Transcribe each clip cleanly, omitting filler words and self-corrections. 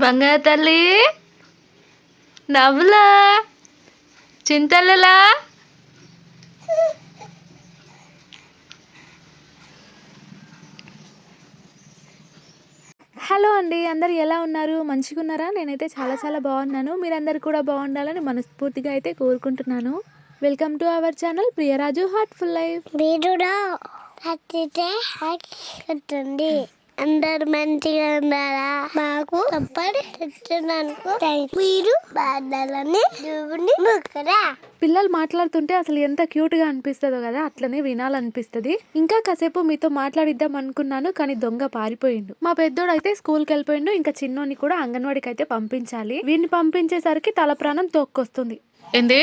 బంగారు తల్లి నవ్వులా చింతల్లలా. హలో అండి, అందరు ఎలా ఉన్నారు? మంచిగా ఉన్నారా? నేనైతే చాలా చాలా బాగున్నాను. మీరందరు కూడా బాగుండాలని మనస్ఫూర్తిగా అయితే కోరుకుంటున్నాను. Welcome to our channel Priyaraju heartful life. అందరు మంచిగా ఉన్నారా? మాకు సపోర్ట్ ఇచ్చినందుకు మీరు బాధలని దేవుని మొక్కరా. పిల్లలు మాట్లాడుతుంటే అసలు ఎంత క్యూట్గా అనిపిస్తుందో కదా, అట్లనే వినాలనిపిస్తుంది. ఇంకా కాసేపు మీతో మాట్లాడిద్దాం అనుకున్నాను, కానీ దొంగ పారిపోయిండు. మా పెద్దోడు అయితే స్కూల్కి వెళ్ళిపోయిండు. ఇంకా చిన్నోని కూడా అంగన్వాడికి అయితే పంపించాలి. వీడిని పంపించేసరికి తల ప్రాణం తోక్కొస్తుంది. ఏంది?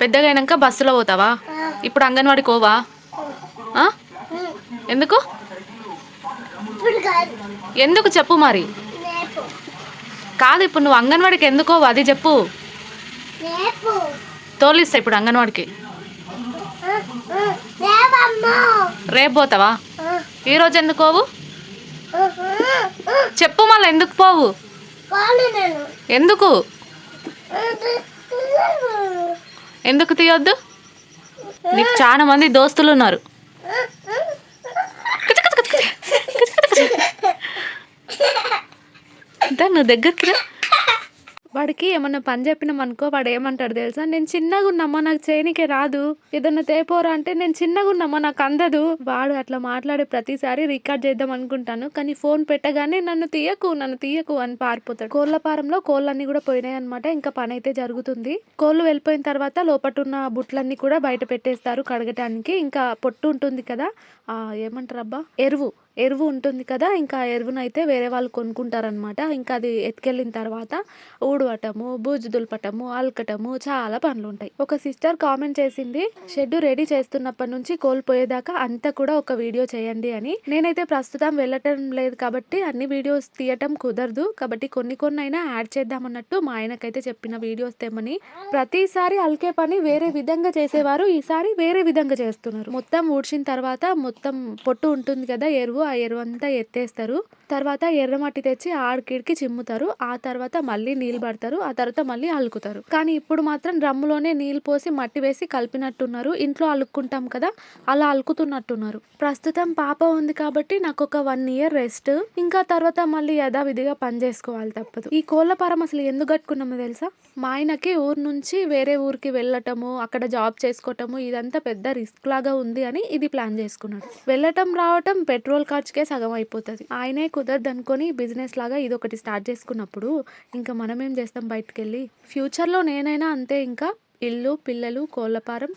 పెద్దగా అయినాక బస్సులో పోతావా? ఇప్పుడు అంగన్వాడికి పోవా? ఎందుకు ఎందుకు చెప్పు మరి. కాదు, ఇప్పుడు నువ్వు అంగన్వాడికి ఎందుకో అది చెప్పు. తోలిస్తా ఇప్పుడు అంగన్వాడికి. రేపు పోతావా? ఈరోజు ఎందుకు పోవు? చెప్పు మళ్ళీ ఎందుకు పోవు? ఎందుకు ఎందుకు తీయొద్దు? నీకు చాలా మంది దోస్తులు ఉన్నారు. నువ్వు దగ్గరికి రా. వాడికి ఏమన్నా పని చెప్పినాం అనుకో, వాడు ఏమంటాడు తెలుసా? నేను చిన్నగా ఉన్నామా, నాకు చేయనికే రాదు. ఏదన్నా తేపోరా అంటే నేను చిన్నగా ఉన్నామా, నాకు అందదు. వాడు అట్లా మాట్లాడే ప్రతిసారి రికార్డ్ చేద్దాం అనుకుంటాను, కానీ ఫోన్ పెట్టగానే నన్ను తీయకు అని పారిపోతాడు. కోళ్ళ పారంలో కోళ్ళన్నీ కూడా పోయినాయి అనమాట. ఇంకా పని అయితే జరుగుతుంది. కోళ్ళు వెళ్ళిపోయిన తర్వాత లోపటున్న బుట్లన్నీ కూడా బయట పెట్టేస్తారు కడగటానికి. ఇంకా పొట్టు ఉంటుంది కదా, ఏమంటారు అబ్బా, ఎరువు ఉంటుంది కదా, ఇంకా ఎరువును అయితే వేరే వాళ్ళు కొనుక్కుంటారనమాట. ఇంకా అది ఎత్తుకెళ్ళిన తర్వాత ఊడవటము, బూజు దులపటము, అలకటము, చాలా పనులు ఉంటాయి. ఒక సిస్టర్ కామెంట్ చేసింది, షెడ్ రెడీ చేస్తున్నప్పటి నుంచి కోల్పోయేదాకా అంతా కూడా ఒక వీడియో చేయండి అని. నేనైతే ప్రస్తుతం వెళ్ళటం లేదు కాబట్టి అన్ని వీడియోస్ తీయటం కుదరదు, కాబట్టి కొన్ని అయినా యాడ్ చేద్దామన్నట్టు మా ఆయనకైతే చెప్పిన వీడియోస్ తెమ్మని. ప్రతిసారి అలికే పని వేరే విధంగా చేసేవారు, ఈసారి వేరే విధంగా చేస్తున్నారు. మొత్తం ఊడ్చిన తర్వాత మొత్తం పొట్టు ఉంటుంది కదా ఎరువు, ఆ ఎరువు అంతా ఎత్తేస్తారు. తర్వాత ఎర్రమట్టి తెచ్చి ఆడికిడికి చిమ్ముతారు. ఆ తర్వాత మళ్ళీ నీళ్ళు పడతారు. ఆ తర్వాత మళ్ళీ అలుకుతారు. కానీ ఇప్పుడు మాత్రం డ్రమ్ములోనే నీళ్ళు పోసి మట్టి వేసి కలిపినట్టున్నారు. ఇంట్లో అలుక్కుంటాం కదా, అలా అలుకుతున్నట్టున్నారు. ప్రస్తుతం పాప ఉంది కాబట్టి నాకు ఒక 1 year రెస్ట్. ఇంకా తర్వాత మళ్ళీ యథావిధిగా పని చేసుకోవాలి, తప్పదు. ఈ కోళ్ళ పారం అసలు ఎందుకు కట్టుకున్నామో తెలుసా? మా ఆయనకి ఊరు నుంచి వేరే ఊరికి వెళ్ళటము, అక్కడ జాబ్ చేసుకోవటము, ఇదంతా పెద్ద రిస్క్ లాగా ఉంది అని ఇది ప్లాన్ చేసుకున్నాడు. వెళ్ళటం రావటం పెట్రోల్ ఖర్చుకే సగం అయిపోతుంది. ఆయనే కుదరదు అనుకొని బిజినెస్ లాగా ఇది ఒకటి స్టార్ట్ చేసుకున్నప్పుడు ఇంకా మనం ఏం చేస్తాం బయటకు వెళ్ళి. ఫ్యూచర్లో నేనైనా అంతే. ఇంకా ఇల్లు, పిల్లలు, కోళ్ళపారం,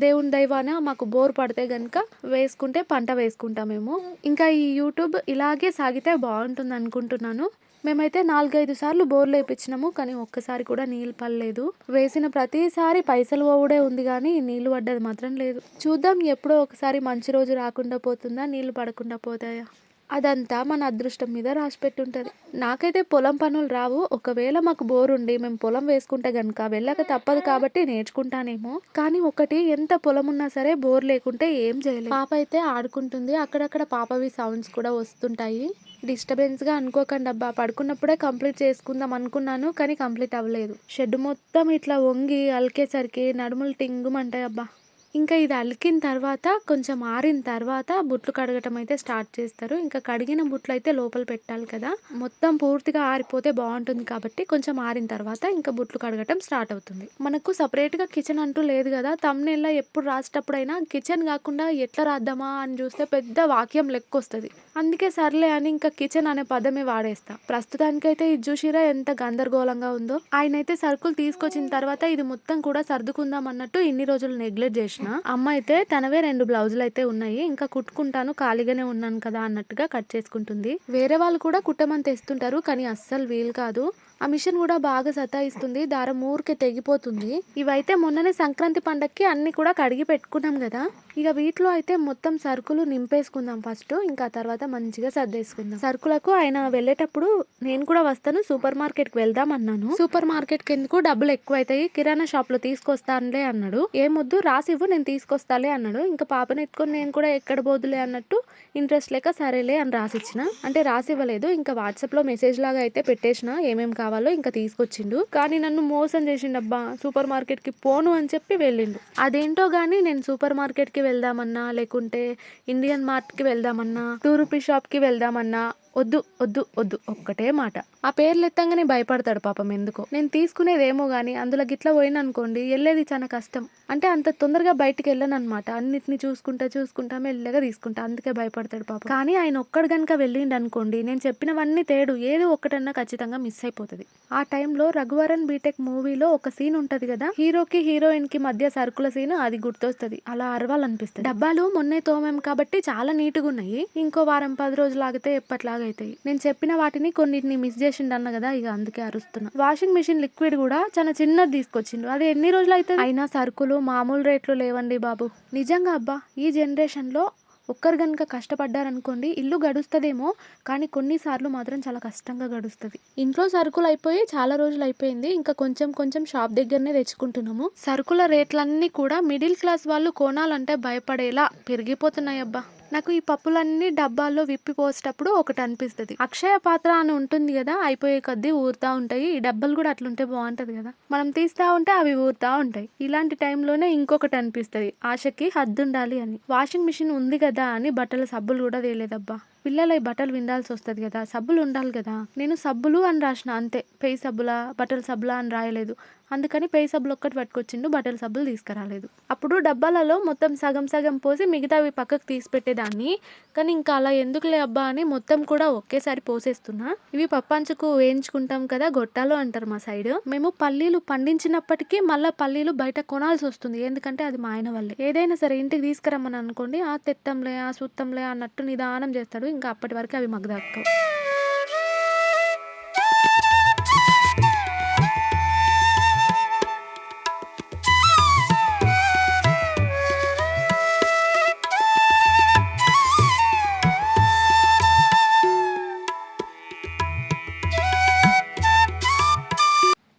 దేవుని దైవాన మాకు బోర్ పడితే కనుక వేసుకుంటే పంట వేసుకుంటామేమో. ఇంకా ఈ యూట్యూబ్ ఇలాగే సాగితే బాగుంటుంది అనుకుంటున్నాను. మేమైతే 4-5 సార్లు బోర్లు వేయించినాము, కానీ ఒక్కసారి కూడా నీళ్ళు పడలేదు. వేసిన ప్రతిసారి పైసలు పోవుడే ఉంది, కానీ నీళ్లు పడ్డది మాత్రం లేదు. చూద్దాం, ఎప్పుడో ఒకసారి మంచి రోజు రాకుండా పోతుందా, నీళ్లు పడకుండా పోతాయా, అదంతా మన అదృష్టం మీద రాసిపెట్టుంటుంది. నాకైతే పొలం పనులు రావు. ఒకవేళ మాకు బోర్ ఉండి మేము పొలం వేసుకుంటే గనుక వెళ్ళక తప్పదు కాబట్టి నేర్చుకుంటానేమో. కానీ ఒకటి, ఎంత పొలం ఉన్నా సరే బోర్ లేకుంటే ఏం చేయలేదు. పాప అయితే ఆడుకుంటుంది, అక్కడక్కడ పాపవి సౌండ్స్ కూడా వస్తుంటాయి. డిస్టర్బెన్స్గా అనుకోకండి అబ్బా. పడుకున్నప్పుడే కంప్లీట్ చేసుకుందాం అనుకున్నాను, కానీ కంప్లీట్ అవ్వలేదు. షెడ్ మొత్తం ఇట్లా వంగి అలికేసరికి నడుములు టింగుమంటాయి అబ్బా. ఇంకా ఇది అలికిన తర్వాత కొంచెం ఆరిన తర్వాత బుట్లు కడగటం అయితే స్టార్ట్ చేస్తారు. ఇంకా కడిగిన బుట్లు అయితే లోపల పెట్టాలి కదా, మొత్తం పూర్తిగా ఆరిపోతే బాగుంటుంది కాబట్టి కొంచెం ఆరిన తర్వాత ఇంకా బుట్లు కడగటం స్టార్ట్ అవుతుంది. మనకు సపరేట్గా కిచెన్ అంటూ లేదు కదా. thumbnail ఎప్పుడు రాసేటప్పుడైనా కిచెన్ కాకుండా ఎట్లా రాద్దామా అని చూస్తే పెద్ద వాక్యం లెక్క వస్తుంది. అందుకే సర్లే అని ఇంకా కిచెన్ అనే పదమే వాడేస్తా. ప్రస్తుతానికైతే ఇది చూసిరా ఎంత గందరగోళంగా ఉందో. ఆయన అయితే సరుకులు తీసుకొచ్చిన తర్వాత ఇది మొత్తం కూడా సర్దుకుందాం అన్నట్టు ఇన్ని రోజులు నెగ్లెక్ట్ చేసిన. అమ్మ అయితే తనవే 2 బ్లౌజులు అయితే ఉన్నాయి, ఇంకా కుట్టుకుంటాను ఖాళీగానే ఉన్నాను కదా అన్నట్టుగా కట్ చేసుకుంటుంది. వేరే వాళ్ళు కూడా కుట్టమని తెస్తుంటారు, కానీ అస్సలు వీలు కాదు. ఆ మిషన్ కూడా బాగా సతాయిస్తుంది, దారం ఊరికే తెగిపోతుంది. ఇవైతే మొన్ననే సంక్రాంతి పండక్కి అన్ని కూడా కడిగి పెట్టుకున్నాం కదా. ఇక వీటిలో అయితే మొత్తం సరుకులు నింపేసుకుందాం ఫస్ట్, ఇంకా తర్వాత మంచిగా సర్దేసుకుందాం. సరుకులకు ఆయన వెళ్ళేటప్పుడు నేను కూడా వస్తాను, సూపర్ మార్కెట్ కి వెళ్దాం అన్నాను. సూపర్ మార్కెట్ కి ఎందుకు, డబ్బులు ఎక్కువ అవుతాయి, కిరాణా షాప్ లో తీసుకొస్తానులే అన్నాడు. ఏమొద్దు రాసివ్వు నేను తీసుకొస్తాలే అన్నాడు. ఇంకా పాపను ఎత్తుకొని నేను కూడా ఎక్కడ పోదులే అన్నట్టు ఇంట్రెస్ట్ లేక సరేలే అని రాసిచ్చిన. అంటే రాసివ్వలేదు, ఇంకా వాట్సాప్ లో మెసేజ్ లాగా అయితే పెట్టేసిన ఏమేం కావాలో, ఇంకా తీసుకొచ్చిండు. కానీ నన్ను మోసం చేసిండబ్బా, సూపర్ మార్కెట్ కి పోను అని చెప్పి వెళ్ళిండు. అదేంటో గానీ నేను సూపర్ మార్కెట్ కి వెళ్దామన్నా, లేకుంటే ఇండియన్ మార్ట్ కి వెళ్దామన్నా, 2 రూపీస్ షాప్ కి వెళ్దామన్నా వద్దు వద్దు వద్దు ఒక్కటే మాట. ఆ పేర్లు ఎత్తంగానే భయపడతాడు పాపం ఎందుకో. నేను తీసుకునేదేమో గానీ అందులో గిట్లా పోయిన అనుకోండి వెళ్ళేది చాలా కష్టం. అంటే అంత తొందరగా బయటికి వెళ్ళను అనమాట, అన్నిటిని చూసుకుంటా మెల్లగా తీసుకుంటా, అందుకే భయపడతాడు పాపం. కానీ ఆయన ఒక్కడు గనుక వెళ్ళిండు అనుకోండి, నేను చెప్పినవన్నీ తేడు, ఏదో ఒక్కటన్నా ఖచ్చితంగా మిస్ అయిపోతుంది. ఆ టైంలో రఘువరన్ బీటెక్ మూవీలో ఒక సీన్ ఉంటది కదా, హీరోకి హీరోయిన్ కి మధ్య సరుకుల సీన్, అది గుర్తొస్తుంది. అలా అరవాలనిపిస్తుంది. డబ్బాలు మొన్నే తోమేం కాబట్టి చాలా నీట్గా ఉన్నాయి, ఇంకో వారం 10 రోజులు ఆగితే ఎప్పట్లాగా అవుతాయి. నేను చెప్పిన వాటిని కొన్నిటిని మిస్ చేసిండు అన్న కదా, ఇక అందుకే అరుస్తున్నా. వాషింగ్ మిషన్ లిక్విడ్ కూడా చాలా చిన్నది తీసుకొచ్చిండు, అది ఎన్ని రోజులు అవుతుంది. అయినా సరుకులు మామూలు రేట్లు లేవండి బాబు. నిజంగా అబ్బా, ఈ జనరేషన్ లో ఒక్కరు గనుక కష్టపడ్డారనుకోండి ఇల్లు గడుస్తుందేమో, కానీ కొన్నిసార్లు మాత్రం చాలా కష్టంగా గడుస్తుంది. ఇంట్లో సరుకులు అయిపోయి చాలా రోజులు అయిపోయింది, ఇంకా కొంచెం కొంచెం షాప్ దగ్గరనే తెచ్చుకుంటున్నాము. సరుకుల రేట్లన్నీ కూడా మిడిల్ క్లాస్ వాళ్ళు కొనాలంటే భయపడేలా పెరిగిపోతున్నాయి అబ్బా. నాకు ఈ పప్పులన్నీ డబ్బాల్లో విప్పి పోసేటప్పుడు ఒకటి అనిపిస్తుంది, అక్షయ పాత్ర అని ఉంటుంది కదా, అయిపోయే కొద్దీ ఊరుతా ఉంటాయి, ఈ డబ్బాలు కూడా అట్లుంటే బాగుంటది కదా, మనం తీస్తా ఉంటే అవి ఊరుతా ఉంటాయి. ఇలాంటి టైంలోనే ఇంకొకటి అనిపిస్తుంది, ఆశకి హద్దు ఉండాలి అని. వాషింగ్ మిషన్ ఉంది కదా అని బట్టల సబ్బులు కూడా తేలేదబ్బా. పిల్లలు బట్టలు విండాల్సి వస్తుంది కదా, సబ్బులు ఉండాలి కదా. నేను సబ్బులు అని రాసిన అంతే, పేయి సబ్బులా బట్టల సబ్బులా అని రాయలేదు. అందుకని పేయి సబ్బులు ఒక్కటి పట్టుకొచ్చిండు, బట్టల సబ్బులు తీసుకురాలేదు. అప్పుడు డబ్బాలలో మొత్తం సగం సగం పోసి మిగతావి పక్కకు తీసి పెట్టేదాన్ని, కానీ ఇంకా అలా ఎందుకులే అబ్బా అని మొత్తం కూడా ఒకేసారి పోసేస్తున్నా. ఇవి పప్పంచుకు వేయించుకుంటాం కదా, గొట్టాలు అంటారు మా సైడ్. మేము పల్లీలు పండించినప్పటికీ మళ్ళీ పల్లీలు బయట కొనాల్సి వస్తుంది, ఎందుకంటే అది మా ఆయన వల్లే. ఏదైనా సరే ఇంటికి తీసుకురమ్మని అనుకోండి, ఆ తెత్తంలే ఆ సుత్తంలే అన్నట్టు నిదానం చేస్తాడు, ఇంకా అప్పటి వరకు అవి మాకు దక్కవు.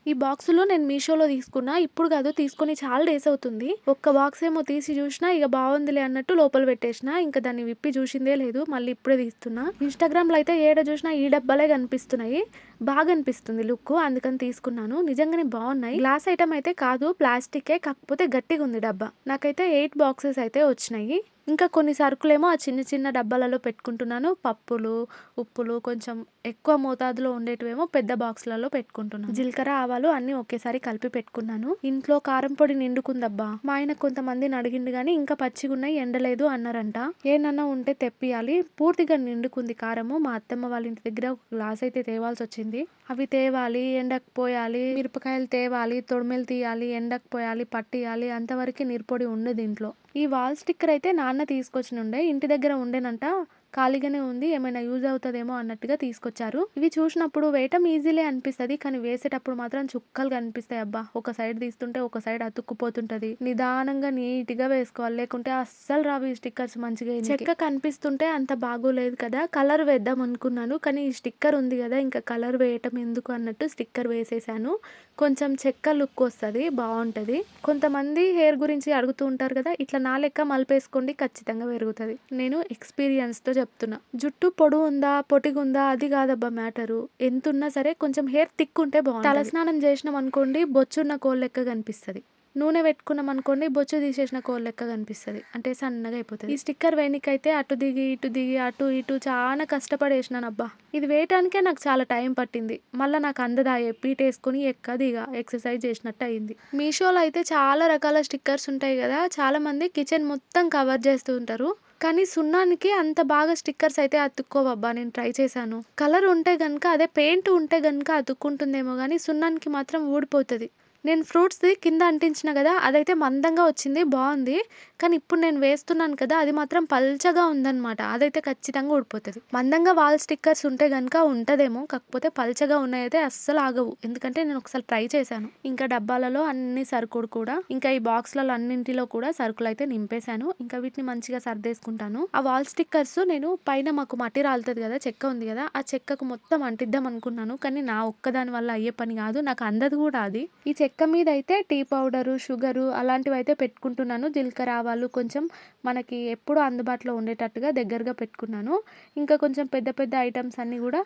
ఈ బాక్సులు నేను మీషోలో తీసుకున్నా, ఇప్పుడు కాదు తీసుకొని చాలా డేస్ అవుతుంది. ఒక్క బాక్స్ ఏమో తీసి చూసినా, ఇక బాగుందిలే అన్నట్టు లోపల పెట్టేసిన, ఇంకా దాన్ని విప్పి చూసిందే లేదు, మళ్ళీ ఇప్పుడే తీస్తున్నా. ఇన్స్టాగ్రామ్లో అయితే ఏడ చూసినా ఈ డబ్బాలే కనిపిస్తున్నాయి, బాగా అనిపిస్తుంది లుక్, అందుకని తీసుకున్నాను. నిజంగానే బాగున్నాయి. గ్లాస్ ఐటమ్ అయితే కాదు, ప్లాస్టికే, కాకపోతే గట్టిగా ఉంది డబ్బా. నాకైతే 8 బాక్సెస్ అయితే వచ్చినాయి. ఇంకా కొన్ని సరుకులేమో ఆ చిన్న చిన్న డబ్బాలలో పెట్టుకుంటున్నాను. పప్పులు ఉప్పులు కొంచెం ఎక్కువ మోతాదులో ఉండేటివేమో పెద్ద బాక్స్లలో పెట్టుకుంటున్నాను. జీలకర్ర ఆవాలు అన్ని ఒకేసారి కలిపి పెట్టుకున్నాను. ఇంట్లో కారం పొడి నిండుకుందబ్బా. మా ఆయన కొంతమందిని అడిగిండు గానీ ఇంకా పచ్చిగున్నాయి ఎండలేదు అన్నారంట. ఏనన్నా ఉంటే తెప్పియాలి. పూర్తిగా నిండుకుంది కారము. మా అత్తమ్మ వాళ్ళ ఇంటి దగ్గర ఒక గ్లాస్ అయితే తేవాల్సి వచ్చింది. అవి తేవాలి, ఎండకు పోయాలి, మిరపకాయలు తేవాలి, తొడిమెలు తీయాలి, ఎండకు పోయాలి, పట్టియాలి, అంతవరకు నీరుపొడి ఉండదు ఇంట్లో. ఈ వాల్ స్టిక్కర్ అయితే నాన్న తీసుకొచ్చి ఉండే, ఇంటి దగ్గర ఉండేనంట, ఖాళీగానే ఉంది, ఏమైనా యూజ్ అవుతుందేమో అన్నట్టుగా తీసుకొచ్చారు. ఇవి చూసినప్పుడు వేయటం ఈజీలే అనిపిస్తుంది, కానీ వేసేటప్పుడు మాత్రం చుక్కలు కనిపిస్తాయి అబ్బా. ఒక సైడ్ తీస్తుంటే ఒక సైడ్ అతుక్కుపోతుంటది. నిదానంగా నీట్ గా వేసుకోవాలి, లేకుంటే అస్సలు రావు ఈ స్టిక్కర్స్ మంచిగా. చెక్క కనిపిస్తుంటే అంత బాగోలేదు కదా, కలర్ వేద్దాం అనుకున్నాను, కానీ ఈ స్టిక్కర్ ఉంది కదా, ఇంకా కలర్ వేయటం ఎందుకు అన్నట్టు స్టిక్కర్ వేసేసాను. కొంచెం చెక్క లుక్ వస్తుంది, బాగుంటది. కొంతమంది హెయిర్ గురించి అడుగుతూ ఉంటారు కదా, ఇట్లా నా లెక్క మలిపేసుకోండి, ఖచ్చితంగా పెరుగుతుంది. నేను ఎక్స్పీరియన్స్ తో చెప్తున్నా. జుట్టు పొడుగు ఉందా పొట్టిగుందా అది కాదబ్బా మ్యాటరు, ఎంత ఉన్నా సరే కొంచెం హెయిర్ థిక్ ఉంటే బాగుంటుంది. తలస్నానం చేసినాం అనుకోండి, బొచ్చున్న కోల్ లెక్క కనిపిస్తుంది. నూనె పెట్టుకున్నాం అనుకోండి, బొచ్చు తీసేసిన కోల్ లెక్క కనిపిస్తుంది, అంటే సన్నగా అయిపోతుంది. ఈ స్టిక్కర్ వేయనికైతే అటు దిగి అటు ఇటు చాలా కష్టపడేసినాను అబ్బా. ఇది వేయటానికే నాకు చాలా టైం పట్టింది. మళ్ళీ నాకు అందదాయే పీట వేసుకొని ఎక్కదిగా ఎక్సర్సైజ్ చేసినట్టు అయింది. మీషోలో అయితే చాలా రకాల స్టిక్కర్స్ ఉంటాయి కదా, చాలా మంది కిచెన్ మొత్తం కవర్ చేస్తూ ఉంటారు, కానీ సున్నానికి అంత బాగా స్టిక్కర్స్ అయితే అతుక్కోవబ్బా. నేను ట్రై చేశాను. కలర్ ఉంటే గనుక, అదే పెయింట్ ఉంటే గనుక అతుక్కుంటుందేమో, కానీ సున్నానికి మాత్రం ఊడిపోతుంది. నేను ఫ్రూట్స్‌ది కింద అంటించిన గదా! అదైతే మందంగా వచ్చింది బావుంది. కానీ ఇప్పుడు నేను వేస్తున్నాను కదా! అది మాత్రం పల్చగా ఉందనమాట. అదైతే ఖచ్చితంగా ఊడిపోతది. మందంగా వాల్ స్టిక్కర్స్ ఉంటే గనుక ఉంటదేమో. కాకపోతే పల్చగా ఉన్నాయయితే అస్సలు ఆగవు. ఎందుకంటే నేను ఒకసారి ట్రై చేశాను. ఇంకా డబ్బాలలో అన్ని సరుకుడు కూడా ఇంకా ఈ బాక్స్‌లలో అన్నింటిలో కూడా సరుకులైతే నింపేశాను. ఇంకా వీటిని మంచిగా సర్దేసుకుంటాను. ఆ వాల్ స్టిక్కర్స్ నేను పైన మాకు మట్టి రాలుతది గదా! చెక్క ఉంది గదా! ఆ చెక్కకు మొత్తం అంటిద్దాం అనుకున్నాను. కానీ నా ఒక్కదాని వల్ల అయ్యే పని గాదు. నాకు అందదు గూడా అది. ఈ చెక్క మీదయితే టీ పౌడరు, షుగరు అలాంటివయితే పెట్టుకుంటున్నాను. జీలకర్ర, ఆవాలు కొంచెం మనకి ఎప్పుడూ అందుబాటులో ఉండేటట్టుగా దగ్గరగా పెట్టుకున్నాను. ఇంకా కొంచెం పెద్ద పెద్ద ఐటెమ్స్ అన్నీ గూడా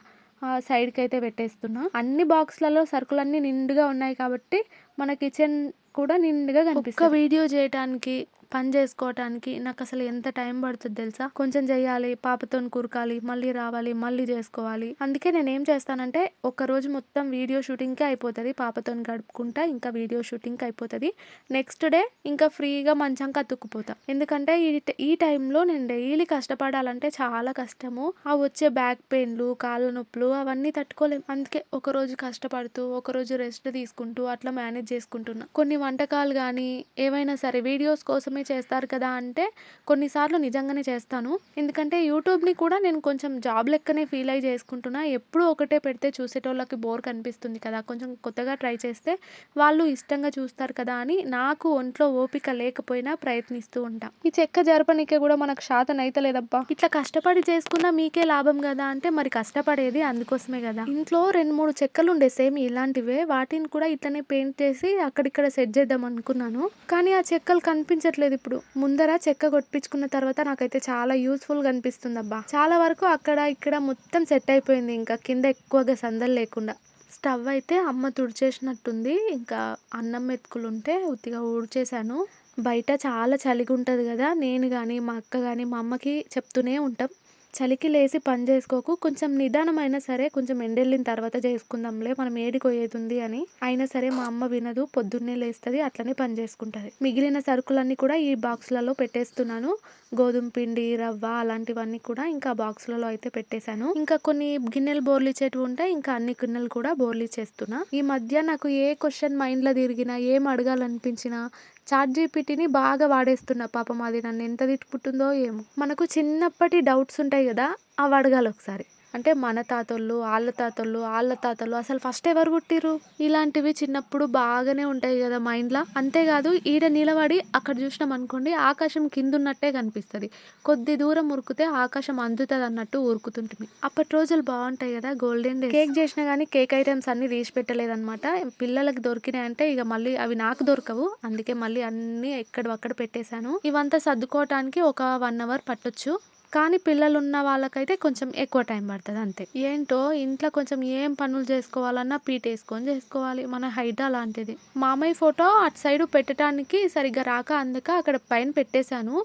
సైడ్‌కయితే పెట్టేస్తున్నా. అన్ని బాక్స్‌లలో సరుకులన్నీ నిండుగా ఉన్నాయి కాబట్టి మన కిచెన్ కూడా నిండుగా కనిపిస్తది. ఒక్క వీడియో చేయటానికి, పని చేసుకోవటానికి నాకసలు ఎంత టైం పడుతది తెలుసా? కొంచెం చేయాలి, పాపతోని కూరకాలి, మళ్ళీ రావాలి, మళ్ళీ చేసుకోవాలి. అందుకే నేనేం చేస్తానంటే ఒక్కరోజు మొత్తం వీడియో షూటింగ్‌కే అయిపోతది. పాపతోని గడుపుకుంటా ఇంకా వీడియో షూటింగ్‌కి అయిపోతది. నెక్స్ట్ డే ఇంకా ఫ్రీగా మంచంకి అతుక్కుపోతా. ఎందుకంటే ఈ టైంలో నేను డైలీ కష్టపడాలంటే చాలా కష్టము. ఆ వచ్చే బ్యాక్ పెయిన్‌లు, కాళ్ళ నొప్పులు అవన్నీ తట్టుకోలేం. అందుకే ఒకరోజు కష్టపడుతూ, ఒకరోజు రెస్ట్ తీసుకుంటూ అట్లా మేనేజ్ చేసుకుంటున్నా. కొన్ని వంటకాలు గానీ, ఏవైనా సరే వీడియోస్ కోసమే చేస్తారు కదా అంటే కొన్నిసార్లు నిజంగానే చేస్తాను. ఎందుకంటే యూట్యూబ్‌ని కూడా నేను కొంచెం జాబ్ లెక్కనే ఫీల్ అయ్యి చేసుకుంటున్నా. ఎప్పుడూ ఒకటే పెడితే చూసేటోళ్ళకి బోర్ కనిపిస్తుంది కదా! కొంచెం కొత్తగా ట్రై చేస్తే వాళ్ళు ఇష్టంగా చూస్తారు కదా అని నాకు ఒంట్లో ఓపిక లేకపోయినా ప్రయత్నిస్తూ ఉంటా. ఈ చెక్క జరపనీకే కూడా మనకు శాతనైతలేదబ్బా! ఇట్లా కష్టపడి చేసుకున్నా మీకే లాభం గదా అంటే మరి కష్టపడేది అందుకోసమే గదా! ఇంట్లో 2, 3 చెక్కలుండే సేమ్ ఇలాంటివే. వాటిని కూడా ఇట్లనే పెయింట్ చేసి అక్కడిక్కడ సెట్ చేద్దాం అనుకున్నాను. కానీ ఆ చెక్కలు కనిపించట్లేదు ఇప్పుడు. ముందర చెక్క కొట్టిపించుకున్న తర్వాత నాకైతే చాలా యూజ్‌ఫుల్‌గా అనిపిస్తుందబ్బా! చాలా వరకు అక్కడ, ఇక్కడ మొత్తం సెట్ అయిపోయింది. ఇంకా కింద ఎక్కువగా సందలు లేకుండా. స్టవ్ అయితే అమ్మ తుడిచేసినట్టుంది. ఇంకా అన్నం మెతుకులుంటే ఉత్తిగా ఊడ్చేశాను. బయట చాలా చలిగుంటది గదా! నేను గానీ, మా అక్క గానీ, మా అమ్మకి చెప్తూనే ఉంటాం. చలికి లేసి పని చేసుకోకు. కొంచెం నిదానమైనా సరే కొంచెం ఎండెళ్ళిన తర్వాత చేసుకుందాంలే. మనం ఏడికోయేదుంది అని. అయినా సరే మా అమ్మ వినదు. పొద్దున్నే లేస్తది. అట్లనే పని చేసుకుంటది. మిగిలిన సరుకులన్నీ కూడా ఈ బాక్స్‌లలో పెట్టేస్తున్నాను. గోధుమ పిండి, రవ్వ అలాంటివన్నీ కూడా ఇంకా బాక్స్‌లలో అయితే పెట్టేశాను. ఇంకా కొన్ని గిన్నెలు బోర్లిచ్చేటివి ఉంటాయి. ఇంకా అన్ని గిన్నెలు కూడా బోర్లిచ్చేస్తున్నా. ఈ మధ్య నాకు ఏ క్వెషన్ మైండ్‌లో తిరిగినా, ఏం అడగాలనిపించినా చాట్‌జీపీటీని బాగా వాడేస్తున్నా. పాపం అది నన్ను ఎంత తిట్టుకుంటుందో ఏమో! మనకు చిన్నప్పటి డౌట్స్ ఉంటాయి గదా! అవి అడగాలి ఒకసారి. అంటే మన తాతోళ్ళు, ఆళ్ళ తాతోళ్ళు, ఆళ్ళ తాతోళ్ళు అసలు ఫస్ట్ ఎవరు పుట్టిర్రు? ఇలాంటివి చిన్నప్పుడు బాగానే ఉంటాయి గదా మైండ్‌ల. అంతేకాదు ఈడ నిలబడి అక్కడ చూసినామనుకోండి ఆకాశం కిందున్నట్టే కనిపిస్తది. కొద్ది దూరం ఉరుకుతే ఆకాశం అందుతదన్నట్టు ఉరుకుతుంటిమి. అప్పటి రోజులు బావుంటాయి గదా! Golden days. కేక్ చేసినా గానీ కేక్ ఐటెమ్స్ అన్నీ తీసి పెట్టలేదనమాట. పిల్లలకి దొరికినాయంటే ఇగ మళ్ళీ అవి నాకు దొరకవు. అందుకే మళ్ళీ అన్నీ ఎక్కడివక్కడ పెట్టేశాను. ఇవంతా సర్దుకోవటానికి ఒక 1 అవర్ పట్టొచ్చు. కానీ పిల్లలున్న వాళ్ళకైతే కొంచెం ఎక్కువ టైం పడతది అంతే. ఏంటో ఇంట్లో కొంచెం ఏం పనులు చేసుకోవాలన్నా పీటేసుకొని చేసుకోవాలి. మన హైట్ అలాంటిది. మామయ్య ఫోటో అటు సైడు పెట్టటానికి సరిగ్గా రాక అందక అక్కడ పైన పెట్టేశాను.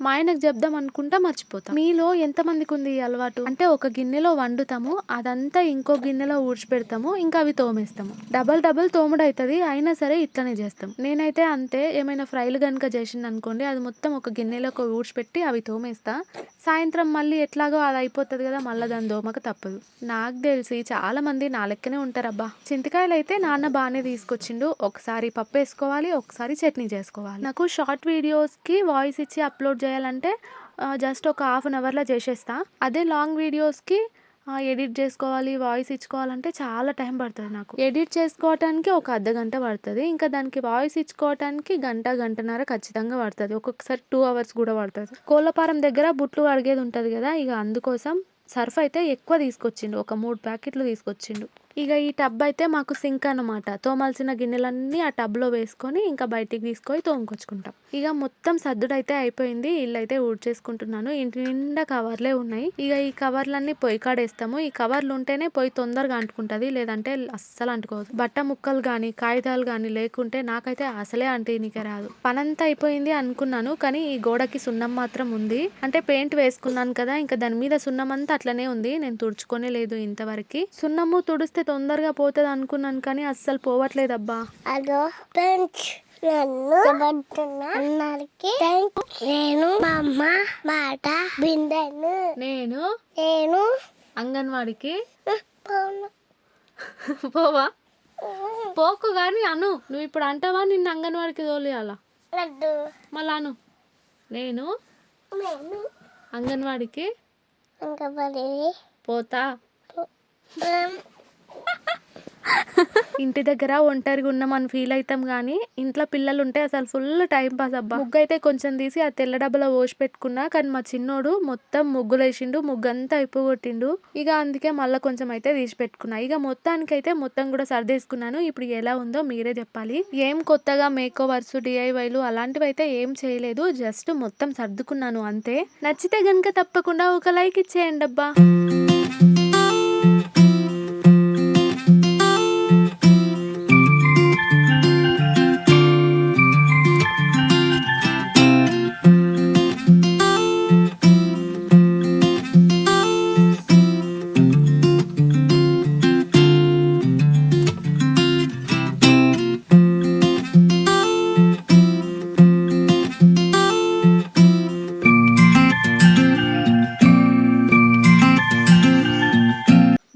మా ఆయనకు చెప్దాం అనుకుంటా మర్చిపోతా. మీలో ఎంతమందికుంది ఈ అలవాటు? అంటే ఒక గిన్నెలో వండుతాము. అదంతా ఇంకో గిన్నెలో ఊడ్చిపెడతాము. ఇంకా అవి తోమేస్తాము. డబల్ తోముడైతది. అయినా సరే ఇట్లనే చేస్తాం. నేనైతే అంతే. ఏమైనా ఫ్రైలు గనుక చేసిందనుకోండి అది మొత్తం ఒక గిన్నెలోకి ఊడ్చిపెట్టి అవి తోమేస్తా. సాయంత్రం మళ్ళీ ఎట్లాగో అది అయిపోతది గదా! మళ్ళా దాన్ని దోమక తప్పదు. నాకు తెలిసి చాలా మంది నా లెక్కనే ఉంటారబ్బా! చింతకాయలైతే నాన్న బానే తీసుకొచ్చిండు. ఒకసారి పప్పేసుకోవాలి. ఒకసారి చట్నీ చేసుకోవాలి. నాకు షార్ట్ వీడియోస్‌కి వాయిస్ ఇచ్చి అప్‌లోడ్ చేయాలంటే జస్ట్ ఒక హాఫ్ అన్ అవర్‌లో చేసేస్తా. అదే లాంగ్ వీడియోస్‌కి ఎడిట్ చేసుకోవాలి, వాయిస్ ఇచ్చుకోవాలంటే చాలా టైం పడతది నాకు. ఎడిట్ చేసుకోవటానికి ఒక అర్ధగంట పడతది. ఇంకా దానికి వాయిస్ ఇచ్చుకోవటానికి గంట, గంటన్నర ఖచ్చితంగా పడతది. ఒక్కొక్కసారి 2 అవర్స్ కూడా పడతది. కోళ్ళపారం దగ్గర బుట్లు కడిగేది ఉంటది గదా! ఇగ అందుకోసం సర్ఫ్ అయితే ఎక్కువ తీసుకొచ్చిండు. ఒక 3 ప్యాకెట్లు తీసుకొచ్చిండు. ఇగ ఈ టబ్ అయితే మాకు సింక్ అన్నమాట. తోమాల్సిన గిన్నెలన్నీ ఆ టబ్‌లో వేసుకొని ఇంకా బయటికి తీసుకొని తోముకొచ్చుకుంటాం. ఇగ మొత్తం సద్దుడైతే అయిపోయింది. ఇల్లైతే ఊడ్చేసుకుంటున్నాను. ఇంటి నిండా కవర్లే ఉన్నాయి. ఇగ ఈ కవర్లన్నీ పొయ్యి కాడేస్తాము. ఈ కవర్లు ఉంటేనే పొయ్యి తొందరగా అంటుకుంటది. లేదంటే అస్సలు అంటుకోదు. బట్ట ముక్కలు గానీ, కాగితాలు గానీ లేకుంటే నాకైతే అసలే అంటియనీకే రాదు. పనంతా అయిపోయింది అనుకున్నాను. కానీ ఈ గోడకి సున్నం మాత్రం ఉంది. అంటే పెయింట్ వేసుకున్నాను కదా! ఇంకా దాని మీద సున్నం అంతా అట్లనే ఉంది. నేను తుడుచుకోనే లేదు ఇంతవరకి. సున్నము తుడిస్తే తొందరగా పోతది అనుకున్నాను కానీ అస్సలు పోవట్లేదబ్బా! అదో పెంచ్ నన్ను ఇష్టపడుతున్న అందరికి నేను మా అమ్మ మాట బిందెను నేను అంగన్వాడికి పోను. పోవా? పోకు కానీ అను, నువ్వు ఇప్పుడు అంటావా నిన్ను అంగన్వాడికి తోలియాలా? లడ్డు మళ్ళా అను, నేను నేను అంగన్వాడికి అంగన్వాడి పోతా. ఇంటి దగ్గర ఒంటరిగా ఉన్నామని ఫీల్ అవుతాం కానీ ఇంట్లో పిల్లలు ఉంటే అసలు ఫుల్ టైం పాస్ అబ్బా. ముగ్గు అయితే కొంచెం తీసి ఆ తెల్ల డబ్బలో పోసి పెట్టుకున్నా, కానీ మా చిన్నోడు మొత్తం ముగ్గులు వేసిండు, ముగ్గంతా అయిపోగొట్టిండు. ఇక అందుకే మళ్ళీ కొంచెం అయితే తీసి పెట్టుకున్నా. ఇక మొత్తానికైతే మొత్తం కూడా సర్దేసుకున్నాను. ఇప్పుడు ఎలా ఉందో మీరే చెప్పాలి. ఏం కొత్తగా మేకోవర్స్ డిఐవైలు అలాంటివి అయితే ఏం చేయలేదు, జస్ట్ మొత్తం సర్దుకున్నాను అంతే. నచ్చితే గనుక తప్పకుండా ఒక లైక్ ఇచ్చేయండి అబ్బా.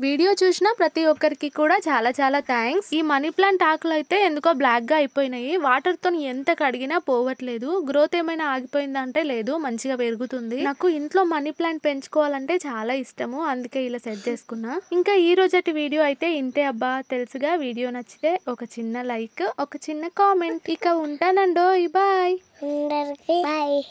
వీడియో చూసిన ప్రతి ఒక్కరికి కూడా చాలా చాలా థ్యాంక్స్. ఈ మనీ ప్లాంట్ ఆకులు అయితే ఎందుకో బ్లాక్ గా అయిపోయినాయి, వాటర్ తో ఎంత కడిగినా పోవట్లేదు. గ్రోత్ ఏమైనా ఆగిపోయిందంటే లేదు, మంచిగా పెరుగుతుంది. నాకు ఇంట్లో మనీ ప్లాంట్ పెంచుకోవాలంటే చాలా ఇష్టము, అందుకే ఇలా సెట్ చేసుకున్నా. ఇంకా ఈ రోజటి వీడియో అయితే ఇంతే అబ్బా. తెలుసుగా, వీడియో నచ్చితే ఒక చిన్న లైక్, ఒక చిన్న కామెంట్. ఇక ఉంటానండో, బాయ్. అందరికి బాయ్.